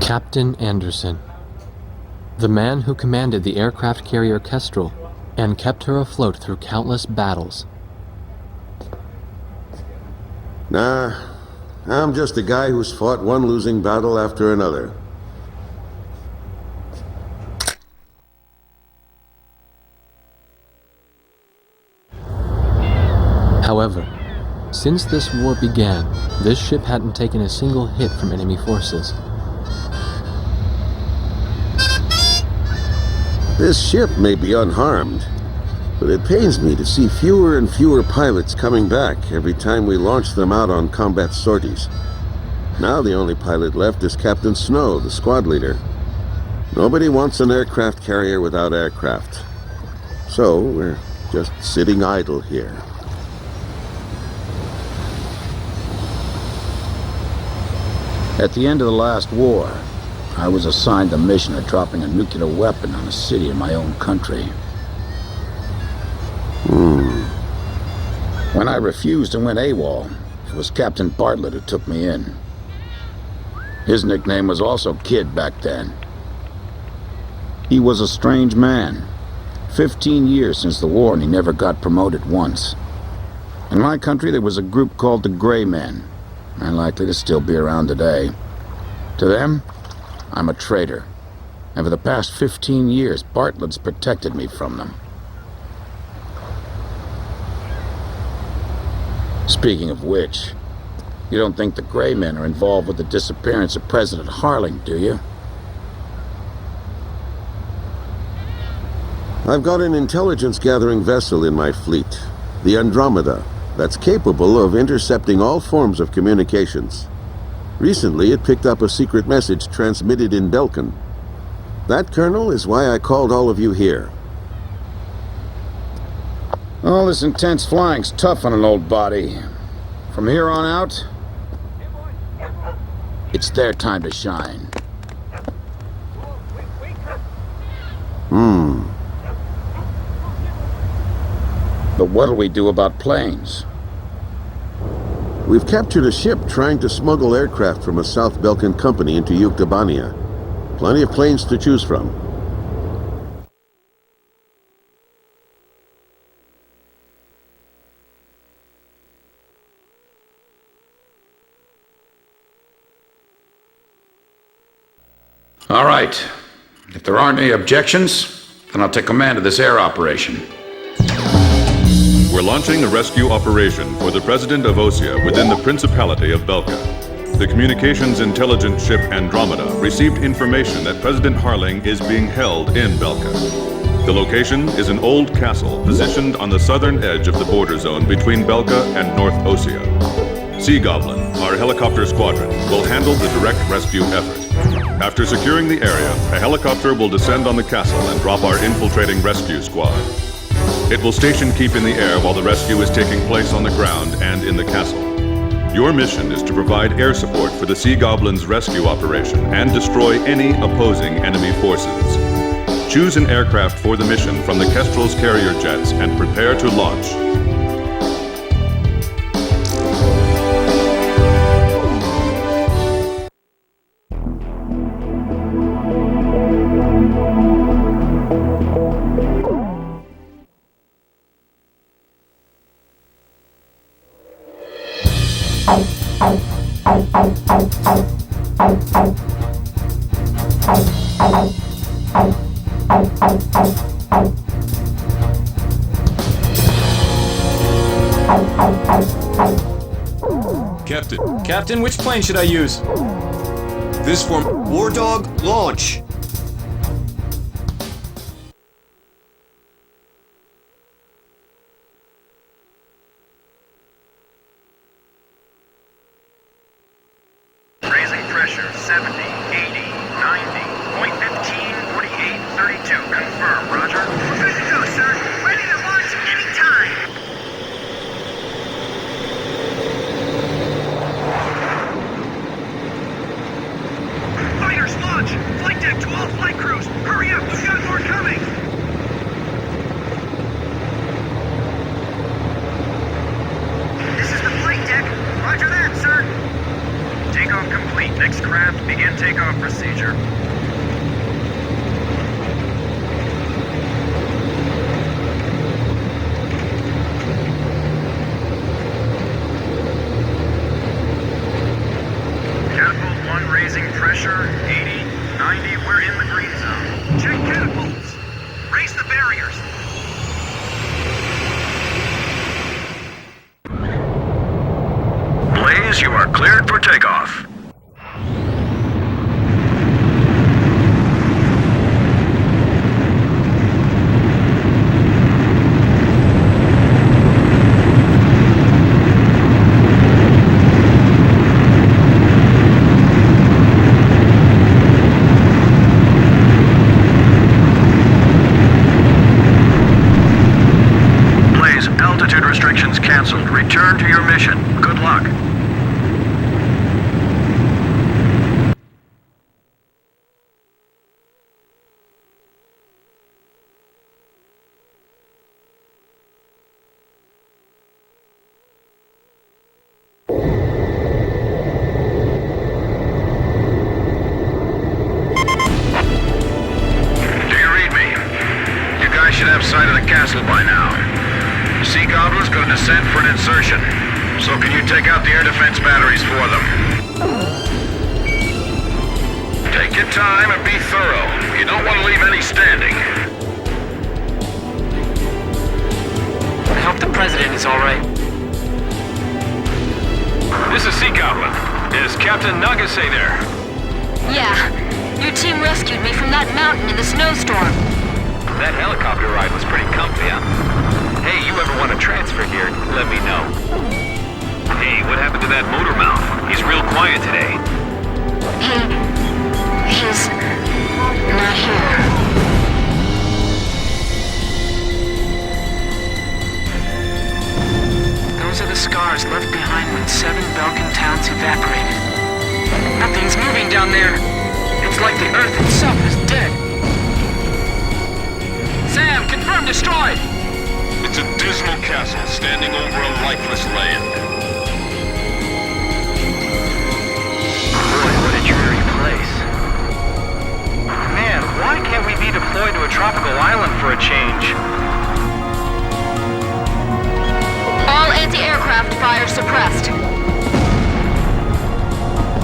Captain Anderson, the man who commanded the aircraft carrier Kestrel and kept her afloat through countless battles. Nah, I'm just a guy who's fought one losing battle after another. However, since this war began, this ship hadn't taken a single hit from enemy forces. This ship may be unharmed, but it pains me to see fewer and fewer pilots coming back every time we launch them out on combat sorties. Now the only pilot left is Captain Snow, the squad leader. Nobody wants an aircraft carrier without aircraft. So we're just sitting idle here. At the end of the last war, I was assigned the mission of dropping a nuclear weapon on a city in my own country. When I refused and went AWOL, it was Captain Bartlett who took me in. His nickname was also Kid back then. He was a strange man. 15 years since the war and he never got promoted once. In my country there was a group called the Gray Men, and likely to still be around today. To them, I'm a traitor. And for the past 15 years, Bartlett's protected me from them. Speaking of which, you don't think the Gray Men are involved with the disappearance of President Harling, do you? I've got an intelligence-gathering vessel in my fleet, the Andromeda, that's capable of intercepting all forms of communications. Recently, it picked up a secret message transmitted in Belkan. That, Colonel, is why I called all of you here. All this intense flying's tough on an old body. From here on out, it's their time to shine. But what'll we do about planes? We've captured a ship trying to smuggle aircraft from a South Belkan company into Yuktabania. Plenty of planes to choose from. All right. If there aren't any objections, then I'll take command of this air operation. We're launching a rescue operation for the President of Osia within the Principality of Belka. The communications intelligence ship Andromeda received information that President Harling is being held in Belka. The location is an old castle positioned on the southern edge of the border zone between Belka and North Osia. Sea Goblin, our helicopter squadron, will handle the direct rescue effort. After securing the area, a helicopter will descend on the castle and drop our infiltrating rescue squad. It will station keep in the air while the rescue is taking place on the ground and in the castle. Your mission is to provide air support for the Sea Goblin's rescue operation and destroy any opposing enemy forces. Choose an aircraft for the mission from the Kestrel's carrier jets and prepare to launch. Captain, which plane should I use? This for War Dog, launch! Raising pressure, 70, 80, 90, point 15, 48, 32. Confirm, roger. Good to go, sir. Ready to launch anytime. Fighters, launch! Flight deck to all flight crews. Hurry up, we've got more coming. This is the flight deck. Roger that, sir. Takeoff complete. Next craft begin takeoff procedure. Catapult 1 raising pressure, 80, 90, we're in the green zone. Check catapults! Raise the barriers! Blaze, you are cleared for takeoff. Altitude restrictions canceled. Return to your mission. Good luck. Do you read me? You guys should have sight of the castle by now. Sea Goblin's gonna descend for an insertion, so can you take out the air defense batteries for them? Take your time and be thorough. You don't want to leave any standing. I hope the president is alright. This is Sea Goblin. Is Captain Nagase there? Yeah. Your team rescued me from that mountain in the snowstorm. That helicopter ride was pretty comfy, huh? Hey, you ever want to transfer here, let me know. Hey, what happened to that motor mouth? He's real quiet today. He's not here. Those are the scars left behind when 7 Belkan towns evaporated. Nothing's moving down there. It's like the Earth itself is dead. Sam, confirm destroyed! It's a dismal castle standing over a lifeless land. Boy, what a dreary place. Man, why can't we be deployed to a tropical island for a change? All anti-aircraft fire suppressed.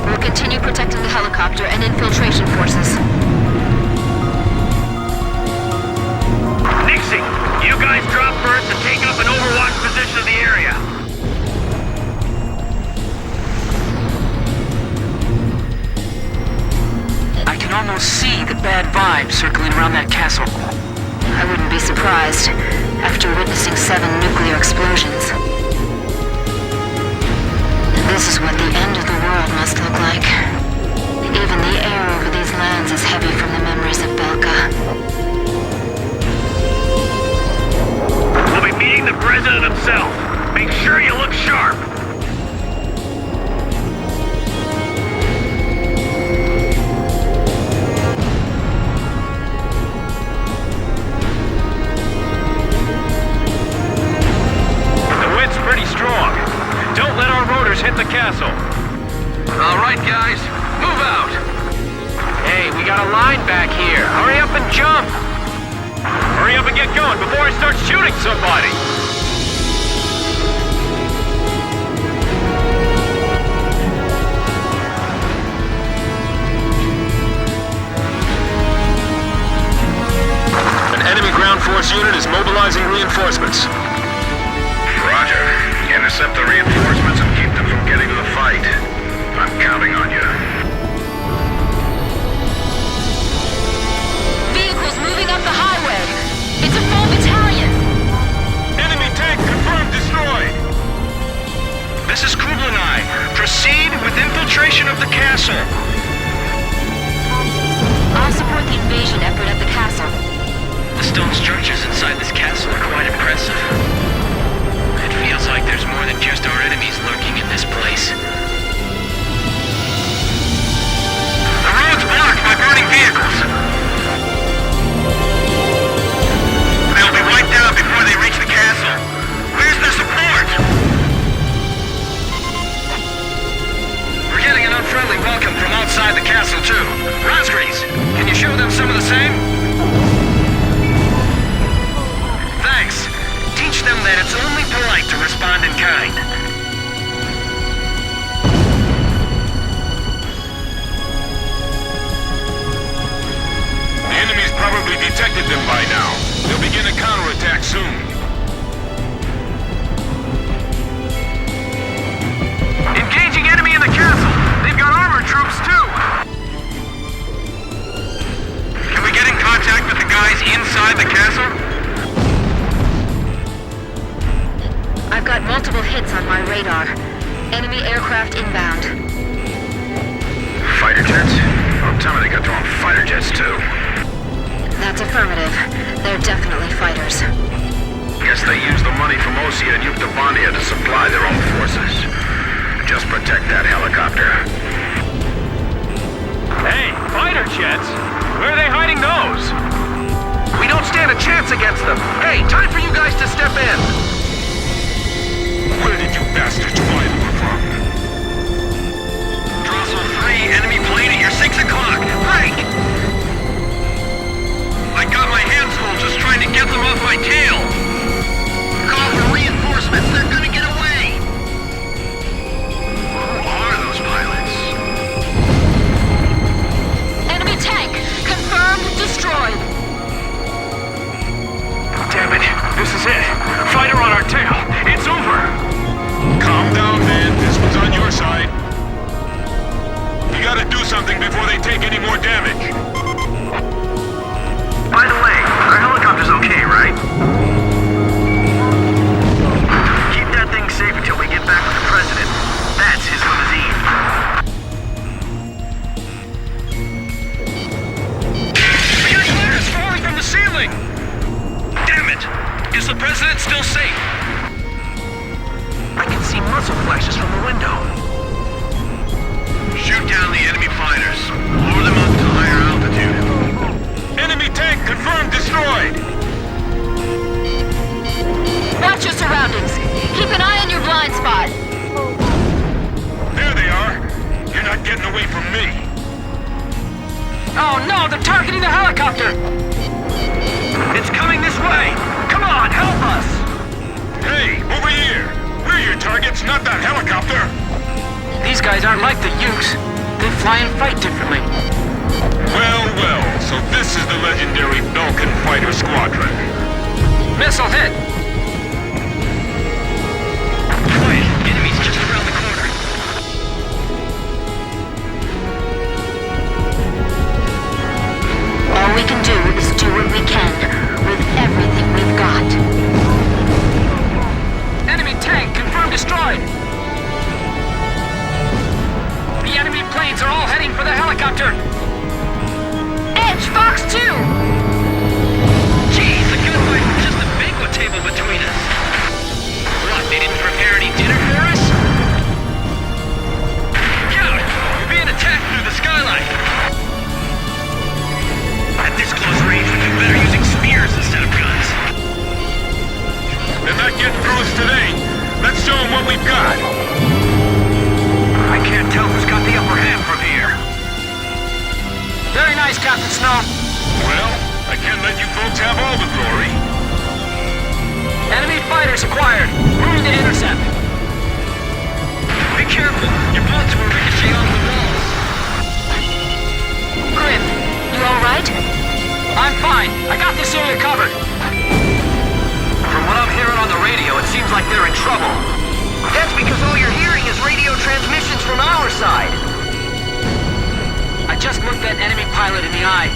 We'll continue protecting the helicopter and infiltration forces. Nixie, you guys drop first and take up an overwatch position of the area. I can almost see the bad vibes circling around that castle. I wouldn't be surprised after witnessing 7 nuclear explosions. This is what the end of the world must look like. Even the air over these lands is heavy from the memories of Belka. We'll be meeting the president himself. Make sure you look sharp. The wind's pretty strong. Don't let our rotors hit the castle. All right, guys, move out. Hey, we got a line back here. Hurry up and jump. Hurry up and get going before I start shooting somebody! An enemy ground force unit is mobilizing reinforcements. Roger. Intercept the reinforcements and keep them from getting to the fight. I'm counting on you. Vehicles moving up the highway. It's a full battalion. Enemy tank confirmed destroyed. This is Kublai. Proceed with infiltration of the castle. I'll support the invasion effort at the castle. The stone structures inside this castle are quite impressive. It feels like there's more than just our enemies lurking in this place. The road's blocked by burning vehicles. They'll be wiped out before they reach the castle. Where's the support? We're getting an unfriendly welcome from all outside the castle, too. Rosgreaves, can you show them some of the same? Thanks. Teach them that it's only polite to respond in kind. The enemy's probably detected them by now. They'll begin a counterattack soon. Engaging enemy in the castle. They've got armored troops, too. Can we get in contact with the guys inside the castle? I've got multiple hits on my radar. Enemy aircraft inbound. Fighter jets? Oh, tell me they got their own fighter jets, too. That's affirmative. They're definitely fighters. Guess they use the money from Osea and Yuktabania to supply their own forces. Just protect that helicopter. Hey, fighter jets? Where are they hiding those? We don't stand a chance against them. Hey, time for you guys to step in. Where did you bastards fly them from? Drossel 3, enemy plane at your 6 o'clock. Break! I got my hands full just trying to get them off my tail. Call for reinforcements. They're gonna get away. Who are those pilots? Enemy tank! Confirmed destroyed! Damn it. This is it. Fighter on our tail. It's over. Calm down, man. This one's on your side. You gotta do something before they take any more damage. By the way, our helicopter's okay, right? Keep that thing safe until we get back with the president. That's his limousine. We got glass falling from the ceiling! Damn it! Is the president still safe? I can see muzzle flashes from the window. Shoot down the enemy fighters. Lower them up to higher altitude. Enemy tank confirmed destroyed! Watch your surroundings. Keep an eye on your blind spot. There they are. You're not getting away from me. Oh no, they're targeting the helicopter! It's coming this way! Come on, help us! Hey, over here! We're your targets, not that helicopter! These guys aren't like the Ukes. They fly and fight differently. Well, well, so this is the legendary Belkan Fighter Squadron. Missile hit! Quiet, enemy's just around the corner. All we can do is do what we can with everything we've got. Enemy tank confirmed destroyed! The enemy planes are all heading for the helicopter! Edge, Fox 2! Geez, the gunfight was just a banquet table between us. What, they didn't prepare any dinner for us? Count! We're being attacked through the skylight! At this close range, we'd do better using spears instead of guns. They're not getting through us today. Let's show them what we've got. I can't tell who's got the upper hand from here. Very nice, Captain Snow. Well, I can't let you folks have all the glory. Enemy fighters acquired. Moving to intercept. Be careful. Your bullets will ricochet off the walls. Grim, you alright? I'm fine. I got this area covered. From what I'm hearing on the radio, it seems like they're in trouble. That's because all you're hearing is radio transmissions from our side. I just looked that enemy pilot in the eye.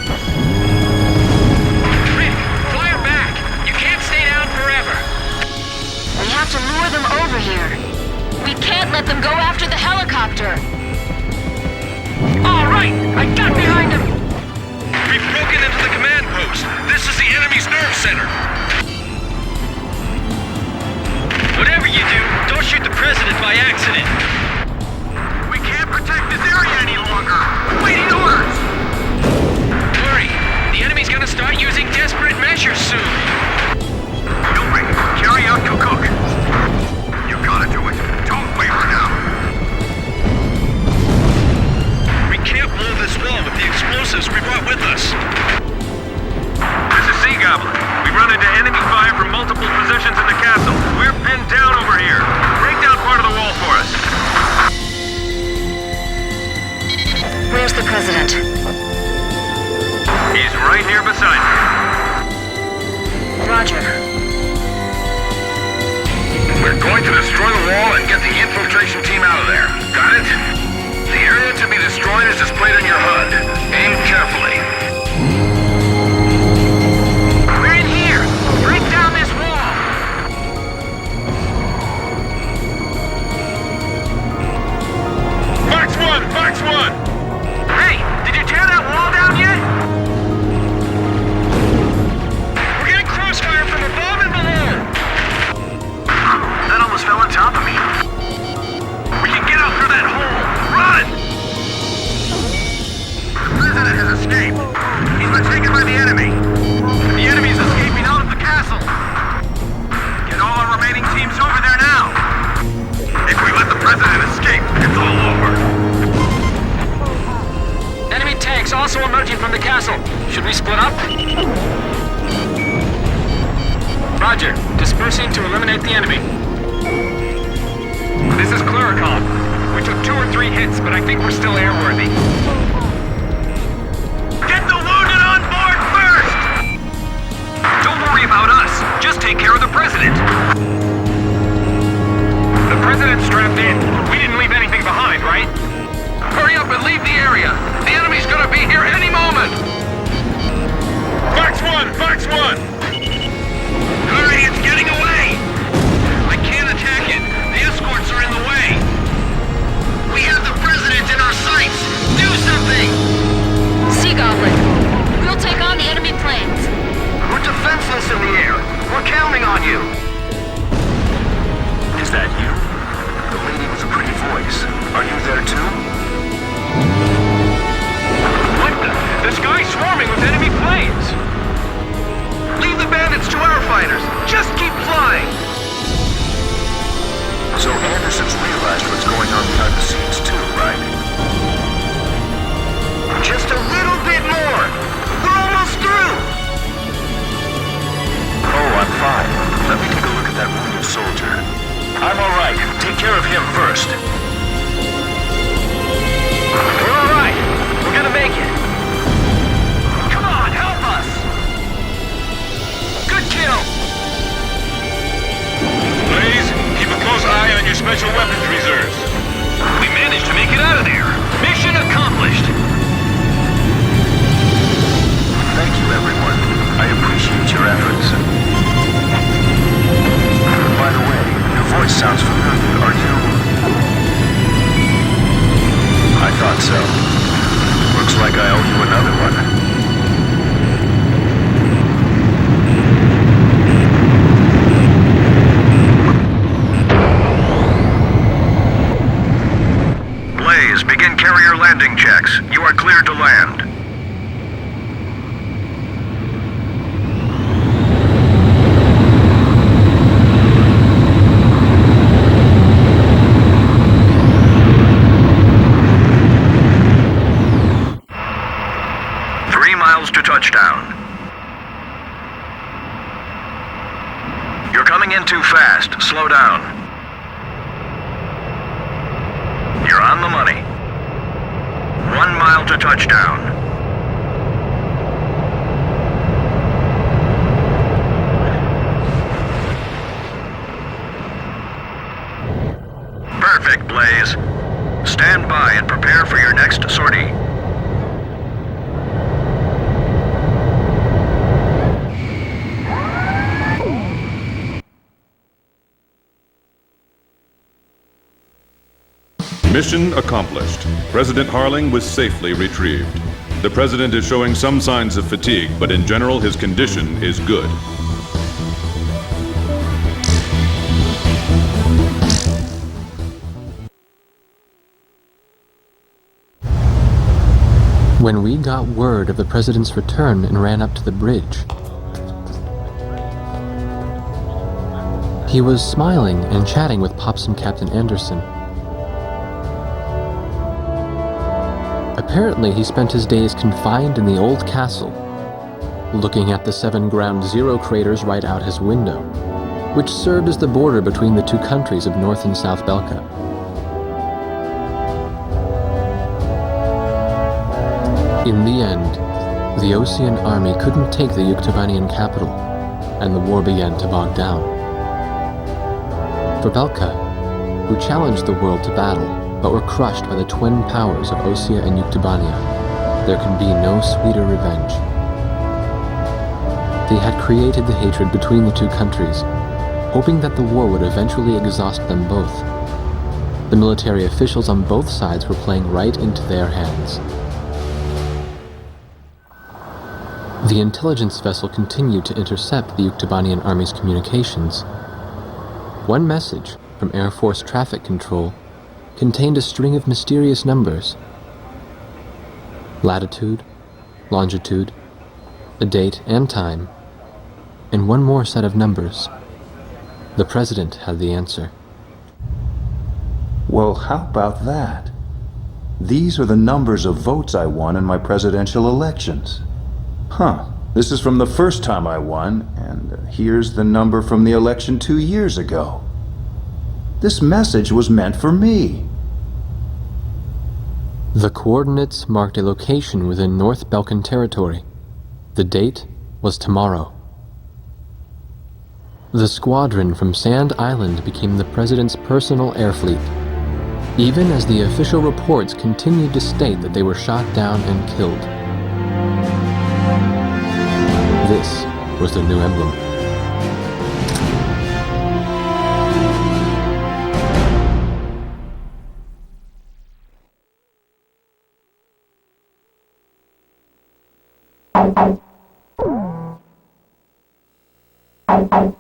Rick, fire back! You can't stay down forever. We have to lure them over here. We can't let them go after the helicopter. All right, I got behind him. We've broken into the command post. This is the enemy's nerve center. Whatever you do, don't shoot the president by accident. We can't protect this area any longer. Waiting orders. Worry, the enemy's gonna start using desperate measures soon. Gilbert, carry out Kukuk. You gotta do it. Don't waver now. We can't President? He's right here beside me. Roger. We're going to destroy the wall and get the infiltration team out of there. Got it? The area to be destroyed is displayed on your HUD. Aim carefully. We're in here! Break down this wall! Fox 1! Fox 1! Hey! Did you tear that wall down yet? We're getting crossfire from above and below! That almost fell on top of me. We can get out through that hole! Run! The president has escaped. He's been taken by the enemy. The enemy's escaping out of the castle. Get all our remaining teams over there now. If we let the president escape, it's all over. Enemy tanks also emerging from the castle. Should we split up? Roger. Dispersing to eliminate the enemy. This is Claricom. We took 2 or 3 hits, but I think we're still airworthy. Get the wounded on board first! Don't worry about us. Just take care of the president. The president's strapped in. We didn't leave anything behind, right? Hurry up and leave the area. The enemy's gonna be here any moment. Fox 1! Fox 1! Hurry, it's getting away! I can't attack it. The escorts are in the way. We have the president in our sights. Do something! Sea Goblin. We'll take on the enemy planes. We're defenseless in the air. We're counting on you. Is that you? The lady with the pretty voice. Are you there too? What the? The sky's swarming with enemy planes. Leave the bandits to our fighters. Just keep flying. So Anderson's realized what's going on behind the scenes too, right? Just a little bit more. We're almost through. Oh, I'm fine. Let me take a look at that wounded soldier. I'm all right. Take care of him first. We're all right. We're gonna make it. Come on, help us. Good kill. Blaze, keep a close eye on your special weapons reserves. We managed to make it out of there. Mission accomplished. Thank you, everyone. I appreciate your efforts. By the way, your voice sounds familiar. Are you... I thought so. Looks like I owe you another one. Begin carrier landing checks. You are cleared to land. To touchdown. You're coming in too fast. Slow down. You're on the money. 1 mile to touchdown. Perfect, Blaze. Stand by and prepare for your next sortie. Mission accomplished. President Harling was safely retrieved. The president is showing some signs of fatigue, but in general his condition is good. When we got word of the president's return and ran up to the bridge, he was smiling and chatting with Pops and Captain Anderson. Apparently, he spent his days confined in the old castle, looking at the 7 Ground Zero craters right out his window, which served as the border between the 2 countries of North and South Belka. In the end, the Osean army couldn't take the Yuktobanian capital, and the war began to bog down. For Belka, who challenged the world to battle, but were crushed by the twin powers of Osea and Yuktobania, there could be no sweeter revenge. They had created the hatred between the two countries, hoping that the war would eventually exhaust them both. The military officials on both sides were playing right into their hands. The intelligence vessel continued to intercept the Yuktobanian army's communications. One message from Air Force Traffic Control contained a string of mysterious numbers. Latitude, longitude, a date and time, and one more set of numbers. The president had the answer. Well, how about that? These are the numbers of votes I won in my presidential elections. Huh, this is from the first time I won, and here's the number from the election 2 years ago. This message was meant for me. The coordinates marked a location within North Balkan territory. The date was tomorrow. The squadron from Sand Island became the president's personal air fleet, even as the official reports continued to state that they were shot down and killed. This was the new emblem. Bye.